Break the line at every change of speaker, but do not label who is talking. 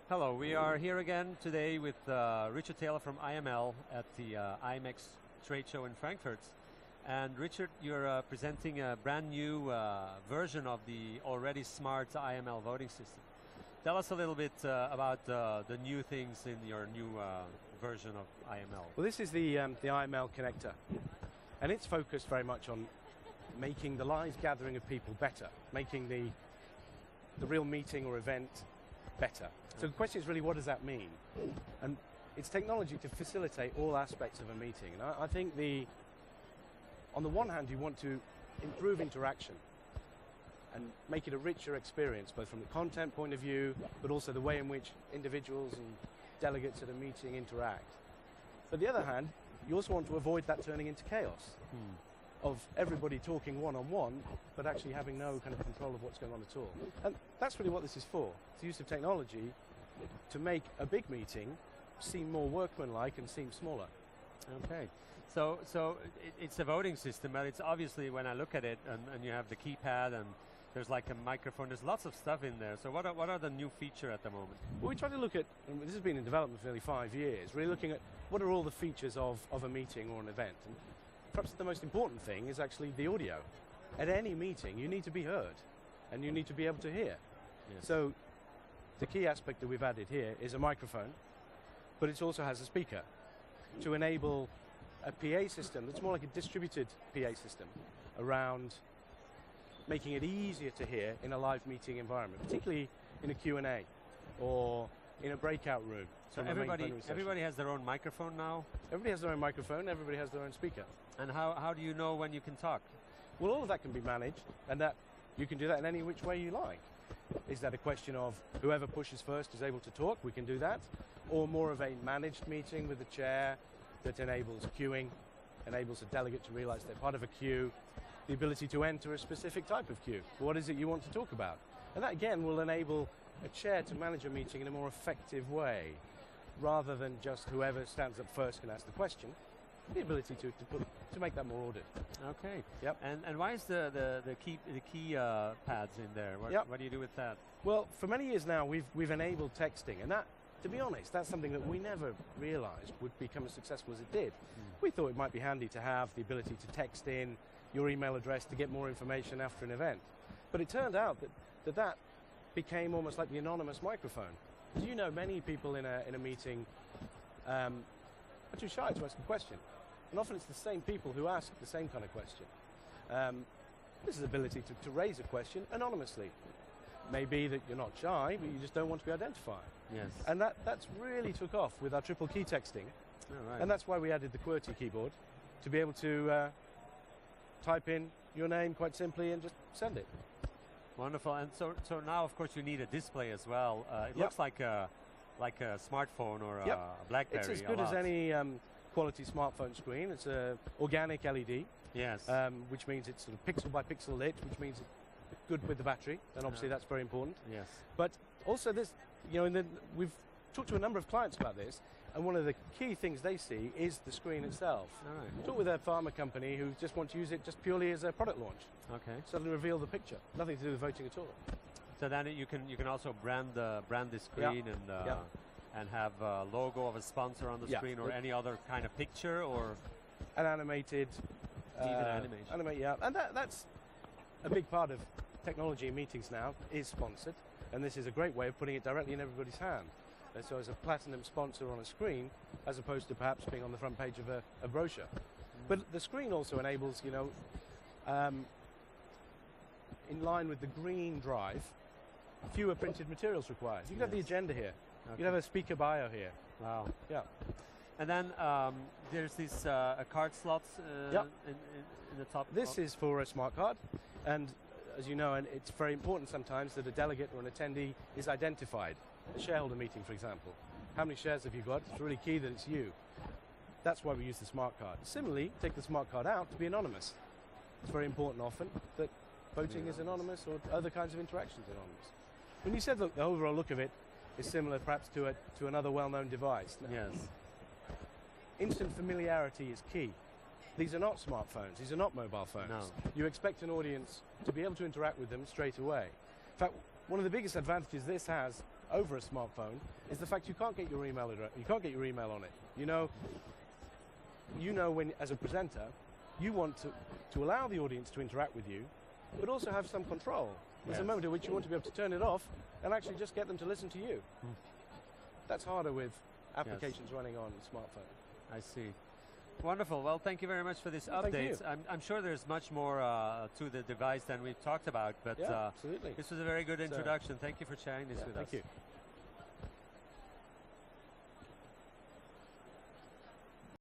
Hello, we are here again today with Richard Taylor from IML at the IMX trade show in Frankfurt. And Richard, you're presenting a brand new version of the already smart IML voting system. Tell us a little bit about the new things in your new version of IML.
Well, this is the IML connector, and it's focused very much on making the live gathering of people better, making the real meeting or event better. So the question is really, what does that mean? And it's technology to facilitate all aspects of a meeting. And I think on the one hand, you want to improve interaction and make it a richer experience, both from the content point of view, but also the way in which individuals and delegates at a meeting interact. But the other hand, you also want to avoid that turning into chaos of everybody talking one-on-one, but actually having no kind of control of what's going on at all. And that's really what this is for. It's the use of technology to make a big meeting seem more workmanlike and seem smaller.
Okay, so it's a voting system, but it's obviously, when I look at it, and you have the keypad, and there's like a microphone, there's lots of stuff in there. So what are the new features at the moment?
Well, we try to look at, and this has been in development for nearly 5 years, really looking at what are all the features of a meeting or an event. And perhaps the most important thing is actually the audio. At any meeting, you need to be heard, and you need to be able to hear.
Yes.
So the key aspect that we've added here is a microphone, but it also has a speaker to enable a PA system that's more like a distributed PA system around making it easier to hear in a live meeting environment, particularly in a Q&A or in a breakout room.
So everybody has their own microphone now?
Everybody has their own microphone, everybody has their own speaker.
And how do you know when you can talk?
Well, all of that can be managed, and that you can do that in any which way you like. Is that a question of whoever pushes first is able to talk? We can do that. Or more of a managed meeting with a chair that enables queuing, enables a delegate to realize they're part of a queue, the ability to enter a specific type of queue. What is it you want to talk about? And that, again, will enable a chair to manage a meeting in a more effective way, rather than just whoever stands up first can ask the question. The ability to make that more ordered.
Okay.
Yep.
And why is the key pads in there? What do you do with that?
Well, for many years now, we've enabled texting, and that, to be honest, that's something that we never realized would become as successful as it did. We thought it might be handy to have the ability to text in your email address to get more information after an event. But it turned out that became almost like the anonymous microphone. As you know, many people in a meeting are too shy to ask a question. And often it's the same people who ask the same kind of question. This is the ability to raise a question anonymously. Maybe that you're not shy, but you just don't want to be identified.
Yes.
And that's really took off with our triple key texting.
Oh, right.
And that's why we added the QWERTY keyboard, to be able to type in your name quite simply and just send it.
Wonderful. And so now, of course, you need a display as well. It looks like a smartphone or a BlackBerry.
It's as good as any quality smartphone screen. It's an organic LED.
Yes.
Which means it's sort of pixel by pixel lit, which means it's good with the battery, and obviously that's very important.
Yes.
But also this, we've talked to a number of clients about this, and one of the key things they see is the screen itself.
All right.
Talk with a pharma company who just want to use it just purely as a product launch.
Okay.
Suddenly reveal the picture. Nothing to do with voting at all.
So then you can also brand the screen and have a logo of a sponsor on the screen, or any other kind of picture, or
an animated.
Even animation.
And that's a big part of technology in meetings now, is sponsored, and this is a great way of putting it directly in everybody's hand. So as a platinum sponsor on a screen, as opposed to perhaps being on the front page of a brochure. But the screen also enables, in line with the green drive, fewer printed materials required. You can have the agenda here. Okay. You can have a speaker bio here.
Wow.
Yeah.
And then there's these card slots in the top.
This is for a smart card, and as you know, and it's very important sometimes that a delegate or an attendee is identified. A shareholder meeting, for example. How many shares have you got? It's really key that it's you. That's why we use the smart card. Similarly, take the smart card out to be anonymous. It's very important often that voting is anonymous, or other kinds of interactions anonymous. When you said, look, the overall look of it is similar perhaps to another well-known device.
Yes.
Instant familiarity is key. These are not smartphones. These are not mobile phones.
No.
You expect an audience to be able to interact with them straight away. In fact, one of the biggest advantages this has over a smartphone is the fact you can't get your email address, you can't get your email on it. You know when, as a presenter, you want to allow the audience to interact with you, but also have some control. There's a moment at which you want to be able to turn it off and actually just get them to listen to you. That's harder with applications running on smartphone.
I see. Wonderful. Well, thank you very much for this update. I'm sure there's much more to the device than we've talked about, but
absolutely.
This was a very good introduction. Thank you for sharing this with us.
Thank you.